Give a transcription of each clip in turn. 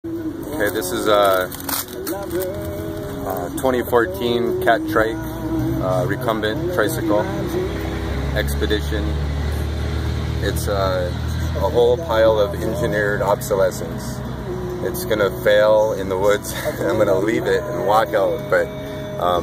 Okay, this is a 2014 Cat Trike recumbent tricycle expedition. It's a whole pile of engineered obsolescence. It's gonna fail in the woods. I'm gonna leave it and walk out, but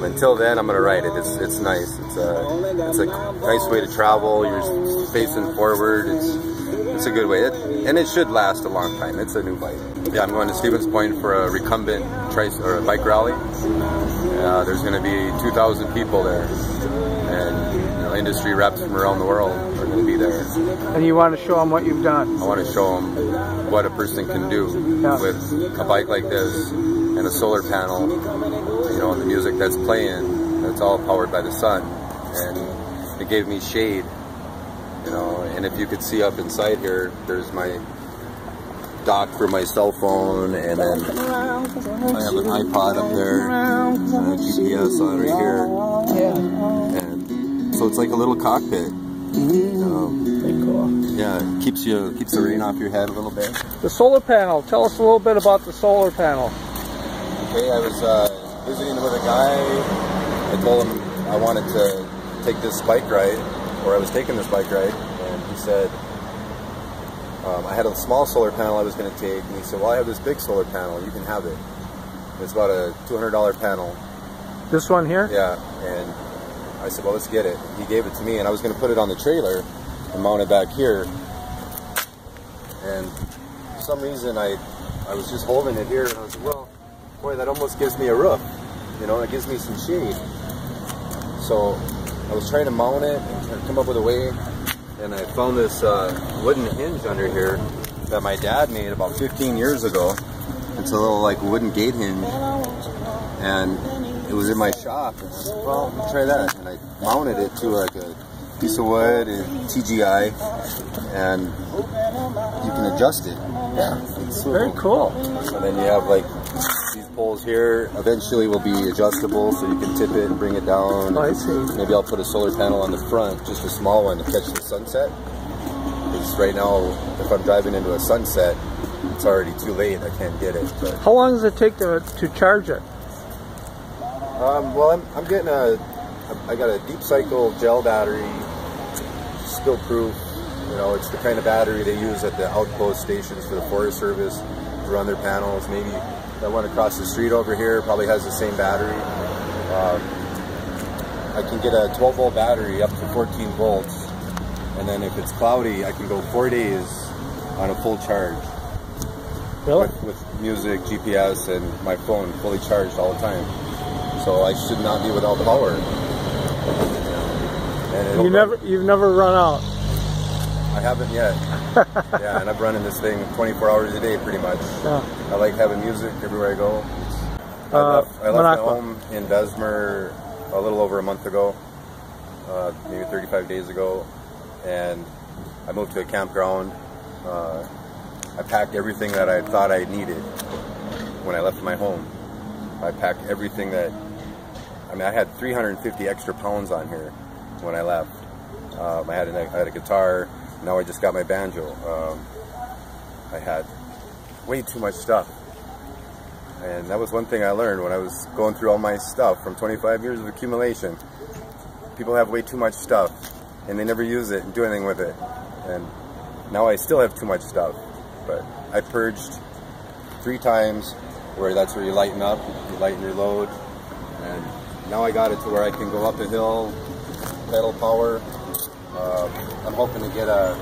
until then I'm gonna ride it. It's nice. It's a nice way to travel. You're facing forward. It's a good way, and it should last a long time. It's a new bike. Yeah, I'm going to Stevens Point for a recumbent a bike rally. There's going to be 2,000 people there, and industry reps from around the world are going to be there. And you want to show them what you've done? I want to show them what a person can do with a bike like this and a solar panel. The music that's playing, that's all powered by the sun, and it gave me shade. And if you could see up inside here, there's my dock for my cell phone, and then I have an iPod up there, and a GPS on right here. And so it's like a little cockpit. Very cool. Yeah, it keeps the rain off your head a little bit. The solar panel. Tell us a little bit about the solar panel. Okay, I was visiting with a guy. I told him I wanted to take this bike ride, or I was taking this bike ride, and he said, I had a small solar panel I was going to take, and he said, well, I have this big solar panel, you can have it. It's about a $200 panel. This one here? Yeah, and I said, well, let's get it. He gave it to me, and I was going to put it on the trailer and mount it back here. And for some reason, I was just holding it here, and I was like, well, boy, that almost gives me a roof. It gives me some shade. So I was trying to mount it and try to come up with a way, and I found this wooden hinge under here that my dad made about 15 years ago. It's a little wooden gate hinge, and it was in my shop. And I said, well, let me try that. And I mounted it to a piece of wood and TGI, and you can adjust it. Yeah, it's very cool. And then you have these poles here eventually will be adjustable, so you can tip it and bring it down. Oh, I see. Maybe I'll put a solar panel on the front, just a small one, to catch the sunset. Because right now, if I'm driving into a sunset, it's already too late. I can't get it. But how long does it take to charge it? Well, I'm getting I got a deep cycle gel battery, spill proof. It's the kind of battery they use at the outpost stations for the Forest Service to run their panels. Maybe that one across the street over here probably has the same battery. I can get a 12-volt battery up to 14 volts, and then if it's cloudy, I can go 4 days on a full charge. Really? With music, GPS, and my phone fully charged all the time. So I should not be without power. And you've never run out. I haven't yet. Yeah, and I'm running this thing 24 hours a day pretty much. Yeah. I like having music everywhere I go. I left my home in Bessemer a little over a month ago, maybe 35 days ago, and I moved to a campground. I packed everything that I thought I needed when I left my home. I packed everything I had 350 extra pounds on here when I left. I had a guitar. Now I just got my banjo. I had way too much stuff. And that was one thing I learned when I was going through all my stuff from 25 years of accumulation. People have way too much stuff, and they never use it and do anything with it. And now I still have too much stuff, but I purged 3 times, where that's where you lighten up, you lighten your load. And now I got it to where I can go up a hill, pedal power. I'm hoping to get a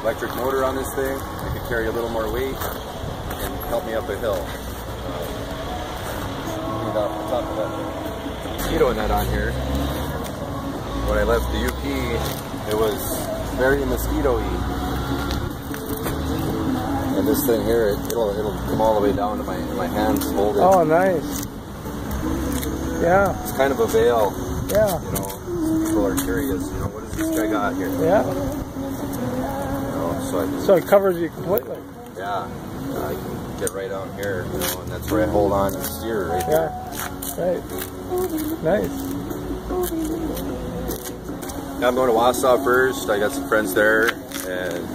electric motor on this thing. It could carry a little more weight and help me up a hill. On top of that mosquito net on here. When I left the UP, it was very mosquito-y. And this thing here, it'll come all the way down to my hands holding. Oh, nice. Yeah. It's kind of a veil. Yeah. People are curious, what does this guy got here? Yeah. So it covers you completely. Yeah. I can get right down here, and that's where I hold on and steer right there. Right. Nice. Yeah, I'm going to Wausau first. I got some friends there, and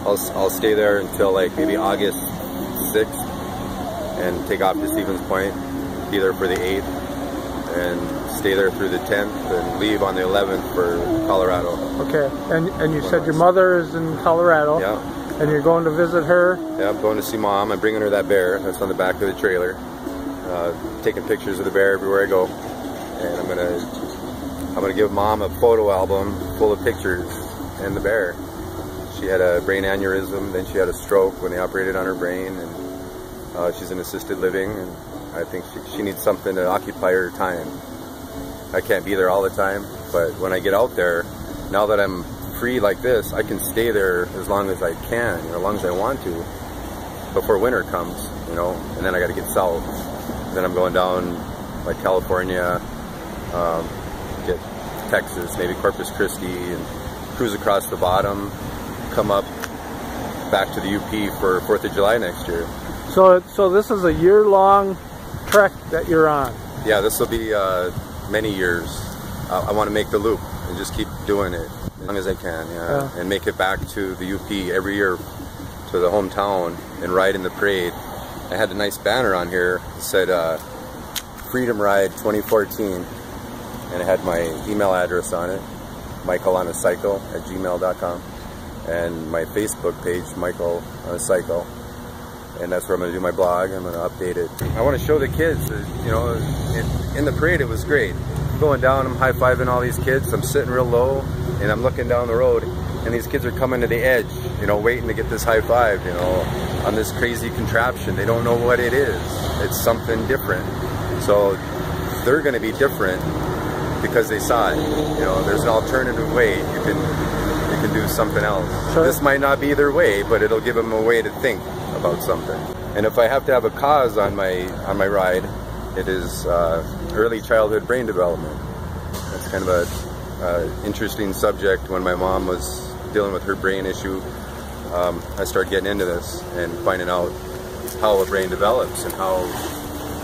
I'll stay there until maybe August 6th. and take off to Stevens Point, be there for the 8th, and stay there through the 10th, and leave on the 11th for Colorado. Okay, and you said your mother is in Colorado. Yeah. And you're going to visit her? Yeah, I'm going to see Mom. I'm bringing her that bear that's on the back of the trailer. Taking pictures of the bear everywhere I go. And I'm gonna give Mom a photo album full of pictures and the bear. She had a brain aneurysm, then she had a stroke when they operated on her brain, and she's in assisted living, and I think she needs something to occupy her time. I can't be there all the time, but when I get out there, now that I'm free like this, I can stay there as long as I can, as long as I want to, before winter comes, and then I got to get south. Then I'm going down like California, get Texas, maybe Corpus Christi, and cruise across the bottom, come up back to the UP for 4th of July next year. So this is a year-long trek that you're on? Yeah, this will be many years. I want to make the loop and just keep doing it as long as I can, and make it back to the UP every year, to the hometown, and ride in the parade. I had a nice banner on here that said Freedom Ride 2014, and it had my email address on it, michaelonacycle@gmail.com, and my Facebook page, Michael on a Cycle, and that's where I'm going to do my blog. I'm going to update it. I want to show the kids that, in the parade it was great. Going down, I'm high-fiving all these kids. I'm sitting real low, and I'm looking down the road, and these kids are coming to the edge, waiting to get this high-five, on this crazy contraption. They don't know what it is. It's something different. So they're going to be different because they saw it. There's an alternative way. You can do something else. Sure. This might not be their way, but it'll give them a way to think about something. And if I have to have a cause on my ride, it is early childhood brain development. That's kind of a interesting subject. When my mom was dealing with her brain issue, I started getting into this and finding out how a brain develops and how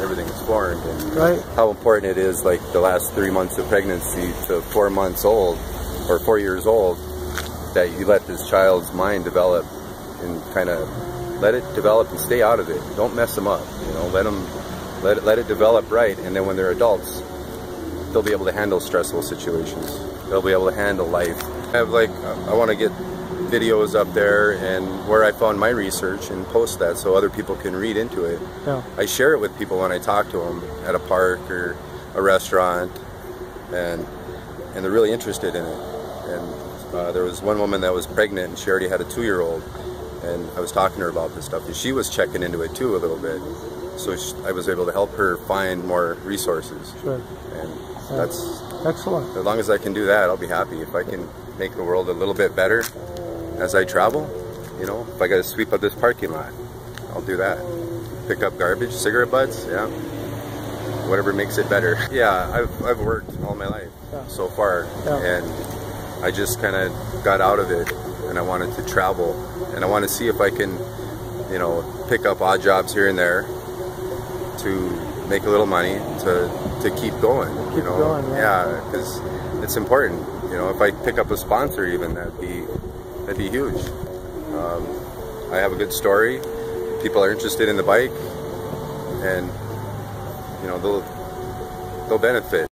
everything is formed, and how important it is, like the last 3 months of pregnancy to 4 months old or 4 years old, that you let this child's mind develop and kind of let it develop and stay out of it. Don't mess them up. Let it develop right, and then when they're adults, they'll be able to handle stressful situations. They'll be able to handle life. I want to get videos up there and where I found my research and post that so other people can read into it. Yeah. I share it with people when I talk to them at a park or a restaurant, and they're really interested in it. And there was one woman that was pregnant, and she already had a 2-year-old, and I was talking to her about this stuff, and she was checking into it too a little bit. So I was able to help her find more resources. Sure. And that's excellent. As long as I can do that, I'll be happy. If I can make the world a little bit better as I travel, if I got to sweep up this parking lot, I'll do that. Pick up garbage, cigarette butts, whatever makes it better. Yeah, I've worked all my life so far, and I just kind of got out of it, and I wanted to travel, and I want to see if I can, pick up odd jobs here and there to make a little money to keep going. Keep going, because it's important. If I pick up a sponsor, even that'd be huge. I have a good story. People are interested in the bike, and they'll benefit.